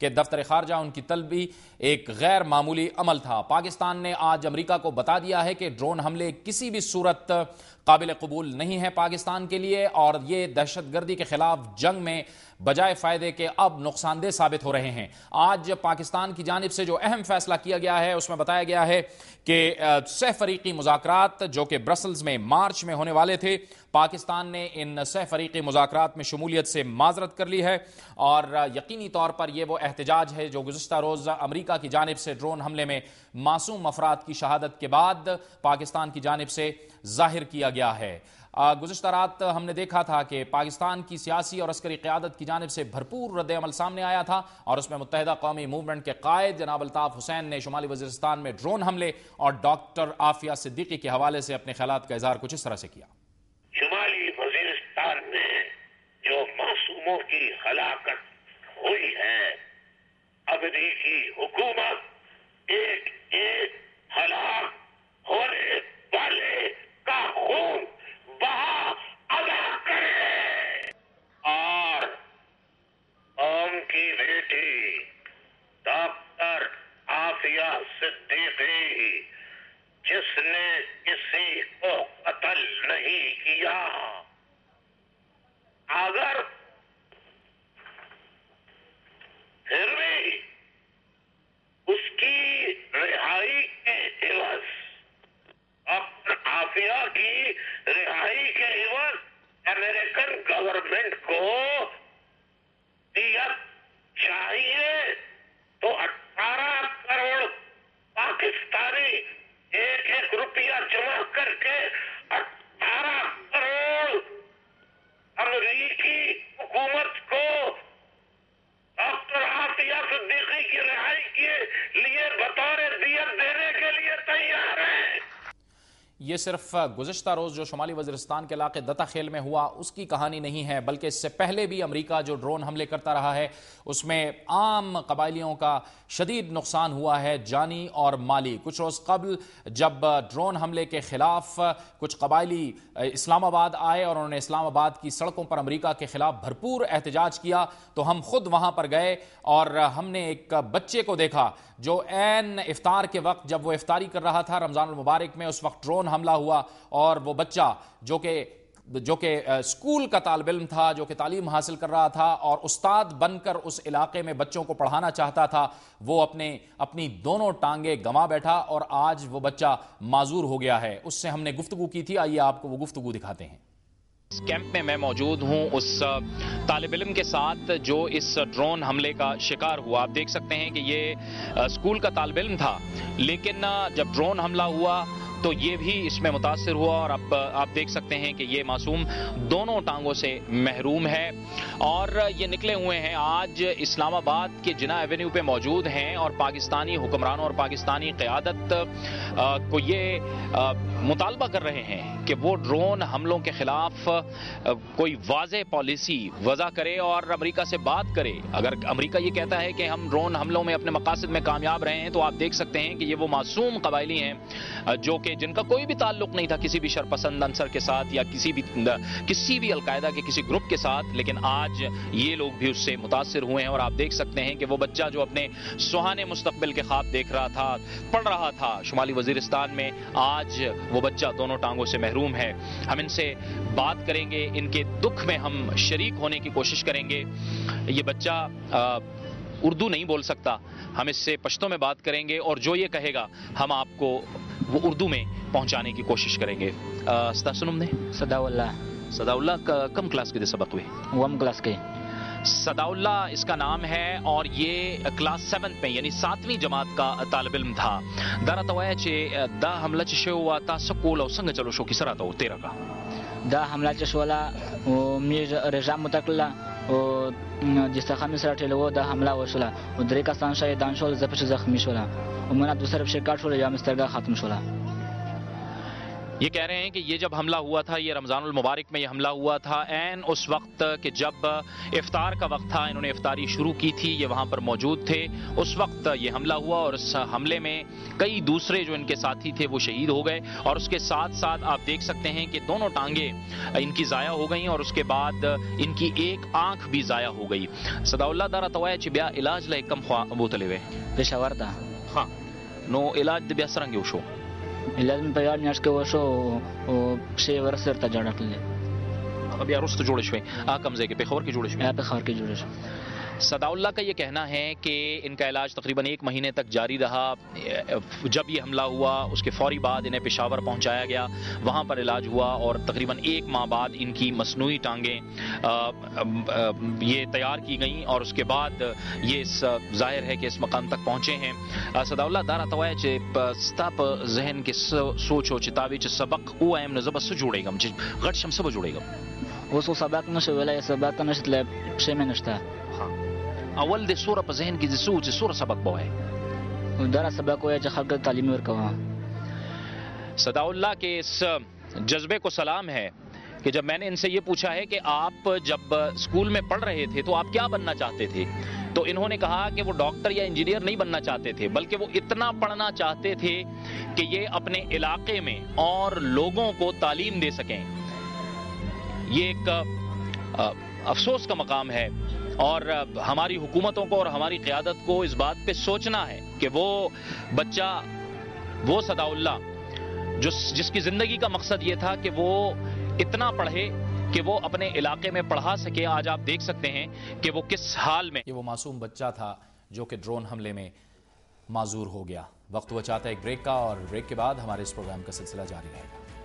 کہ دفتر خارجہ ان کی طلبی ایک غیر معمولی عمل تھا۔ پاکستان نے آج امریکہ کو بتا دیا ہے کہ ڈرون حملے کسی بھی صورت قابل قبول نہیں ہے پاکستان کے لیے، اور یہ دہشت گردی کے خلاف جنگ میں بجائے فائدے کے اب نقصان دہ ثابت ہو رہے ہیں۔ آج پاکستان کی جانب سے جو اہم فیصلہ کیا گیا ہے اس میں بتایا گیا ہے کہ سہ فریقی مذاکرات جو کہ برسلز میں مارچ میں ہونے والے تھے، پاکستان نے ان سہ فریقی مذاکرات میں شمولیت سے معذرت کر لی ہے، اور یقینی طور پر یہ وہ احتجاج ہے جو گزشتہ روز امریکہ کی جانب سے ڈرون حملے میں معصوم افراد کی شہادت کے بعد پاکستان کی جانب سے ظاہر کیا گیا ہے۔ گزشتہ رات ہم نے دیکھا تھا کہ پاکستان کی سیاسی اور عسکری قیادت کی جانب سے بھرپور رد عمل سامنے آیا تھا، اور اس میں متحدہ قومی موومنٹ کے قائد جناب الطاف حسین نے شمالی وزیرستان میں ڈرون حملے اور ڈاکٹر عافیہ صدیقی کے حوالے سے اپنے خیالات کا اظہار کچھ اس طرح سے کیا۔ شمالی وزیرستان میں جو معصوموں کی ہلاکت ہوئی ہے، امریکی حکومت ایک ایک ہلاک ہونے والے کا خون بہا ادا کرے، اور قوم کی بیٹی ڈاکٹر عافیہ صدیقی جس نے کسی کو قتل نہیں کیا، اگر پھر بھی اس کی رہائی کے عوض، ڈاکٹر عافیہ کی رہائی کے عوض امریکن گورنمنٹ کو دیت چاہیے تو 18 کروڑ پاکستانی ایک ایک روپیہ جمع کر کے 18 کروڑ امریکی حکومت کو ڈاکٹر عافیہ صدیقی کی رہائی کے لیے بطور دیت دینے کے لیے تیار ہیں۔ یہ صرف گزشتہ روز جو شمالی وزیرستان کے علاقے دتا خیل میں ہوا اس کی کہانی نہیں ہے، بلکہ اس سے پہلے بھی امریکہ جو ڈرون حملے کرتا رہا ہے اس میں عام قبائلیوں کا شدید نقصان ہوا ہے، جانی اور مالی۔ کچھ روز قبل جب ڈرون حملے کے خلاف کچھ قبائلی اسلام آباد آئے اور انہوں نے اسلام آباد کی سڑکوں پر امریکہ کے خلاف بھرپور احتجاج کیا، تو ہم خود وہاں پر گئے اور ہم نے ایک بچے کو دیکھا جو عین افطار کے وقت جب وہ افطاری کر رہا تھا رمضان المبارک میں، اس وقت ڈرون حملہ ہوا، اور وہ بچہ جو کہ اسکول کا طالب علم تھا، جو کہ تعلیم حاصل کر رہا تھا اور استاد بن کر اس علاقے میں بچوں کو پڑھانا چاہتا تھا، وہ اپنی دونوں ٹانگیں گنوا بیٹھا اور آج وہ بچہ معذور ہو گیا ہے۔ اس سے ہم نے گفتگو کی تھی، آئیے آپ کو وہ گفتگو دکھاتے ہیں۔ اس کیمپ میں موجود ہوں اس طالب علم کے ساتھ جو اس ڈرون حملے کا شکار ہوا۔ آپ دیکھ سکتے ہیں کہ یہ اسکول کا طالب علم تھا، لیکن جب ڈرون حملہ ہوا تو یہ بھی اس میں متاثر ہوا، اور اب آپ دیکھ سکتے ہیں کہ یہ معصوم دونوں ٹانگوں سے محروم ہے، اور یہ نکلے ہوئے ہیں آج اسلام آباد کے جناح ایونیو پہ موجود ہیں، اور پاکستانی حکمرانوں اور پاکستانی قیادت کو یہ مطالبہ کر رہے ہیں کہ وہ ڈرون حملوں کے خلاف کوئی واضح پالیسی وضع کرے اور امریکہ سے بات کرے۔ اگر امریکہ یہ کہتا ہے کہ ہم ڈرون حملوں میں اپنے مقاصد میں کامیاب رہے ہیں، تو آپ دیکھ سکتے ہیں کہ یہ وہ معصوم قبائلی ہیں جو کہ جن کا کوئی بھی تعلق نہیں تھا کسی بھی شرپسند عنصر کے ساتھ یا کسی بھی القاعدہ کے کسی گروپ کے ساتھ، لیکن آج یہ لوگ بھی اس سے متاثر ہوئے ہیں، اور آپ دیکھ سکتے ہیں کہ وہ بچہ جو اپنے سہانے مستقبل کے خواب دیکھ رہا تھا، پڑھ رہا تھا شمالی وزیرستان میں، آج وہ بچہ دونوں ٹانگوں سے محروم ہے۔ ہم ان سے بات کریں گے، ان کے دکھ میں ہم شریک ہونے کی کوشش کریں گے۔ یہ بچہ اردو نہیں بول سکتا، ہم اس سے پشتو میں بات کریں گے، اور جو یہ کہے گا ہم آپ کو وہ اردو میں پہنچانے کی کوشش کریں گے۔ ستاسنم نے صدا اللہ کم کلاس کے دے سبق ہوئے؟ 1 کلاس کے۔ صدا اللہ اس کا نام ہے، اور یہ کلاس 7 میں یعنی 7ویں جماعت کا طالب علم تھا۔ دارت وایا چې دا حمله چې شو تاسو کول او څنګه چلو شو کی سره ته 13 کا دا حمله چې شوله او میر رژیم متکله او جسته خامس راټلو دا حمله وشوله او درې کسان شهیدان شول، زه پکې زخمی شولم او مونږ دوسر په شکایت شول یا مسترګه ختم شوله۔ یہ کہہ رہے ہیں کہ یہ جب حملہ ہوا تھا، یہ رمضان المبارک میں یہ حملہ ہوا تھا، عین اس وقت کہ جب افطار کا وقت تھا، انہوں نے افطاری شروع کی تھی، یہ وہاں پر موجود تھے، اس وقت یہ حملہ ہوا اور اس حملے میں کئی دوسرے جو ان کے ساتھی تھے وہ شہید ہو گئے، اور اس کے ساتھ ساتھ آپ دیکھ سکتے ہیں کہ دونوں ٹانگیں ان کی ضائع ہو گئیں اور اس کے بعد ان کی ایک آنکھ بھی ضائع ہو گئی. صدا اللہ دارا توائے چھ بیا علاج لائے کم خواہ بوتلے ہوئے پېښور ته ہاں نو علاج د بیا سرنګ یو شو علاج مې په یوه میاشت کې وشو او پښې ورسره ته جوړه کړلې بیا رست جوڑے شوئے کم ځای کې پېښور کې جوړے شوئے. یا پېښور کې جوړه شو. صدا اللہ کا یہ کہنا ہے کہ ان کا علاج تقریباً 1 مہینے تک جاری رہا. جب یہ حملہ ہوا اس کے فوری بعد انہیں پشاور پہنچایا گیا، وہاں پر علاج ہوا اور تقریباً 1 ماہ بعد ان کی مصنوعی ٹانگیں یہ تیار کی گئیں اور اس کے بعد یہ ظاہر ہے کہ اس مقام تک پہنچے ہیں. صدا اللہ دارا توائے چې ستا په ذهن کې سوچ او چې تاوی چې سبق وایم نو زه به څه جوړېږم چې غټ شم څه به جوړېږم. اوس خو سبق نشو ویلی، سبق ته نشي تللی، پښې مې نشته. اول د سوره په ذهن کې د سوچ سوره سبق بوای دارا سبق وایي چې خلک ته تعلیم ورکوه. صدا اللہ کے اس جذبے کو سلام ہے کہ جب میں نے ان سے یہ پوچھا ہے کہ آپ جب اسکول میں پڑھ رہے تھے تو آپ کیا بننا چاہتے تھے، تو انہوں نے کہا کہ وہ ڈاکٹر یا انجینئر نہیں بننا چاہتے تھے بلکہ وہ اتنا پڑھنا چاہتے تھے کہ یہ اپنے علاقے میں اور لوگوں کو تعلیم دے سکیں. یہ ایک افسوس کا مقام ہے اور ہماری حکومتوں کو اور ہماری قیادت کو اس بات پہ سوچنا ہے کہ وہ بچہ، وہ صدا اللہ جس کی زندگی کا مقصد یہ تھا کہ وہ اتنا پڑھے کہ وہ اپنے علاقے میں پڑھا سکے، آج آپ دیکھ سکتے ہیں کہ وہ کس حال میں. یہ وہ معصوم بچہ تھا جو کہ ڈرون حملے میں معذور ہو گیا. وقت ہوا چاہتا ہے ایک بریک کا، اور بریک کے بعد ہمارے اس پروگرام کا سلسلہ جاری رہے گا.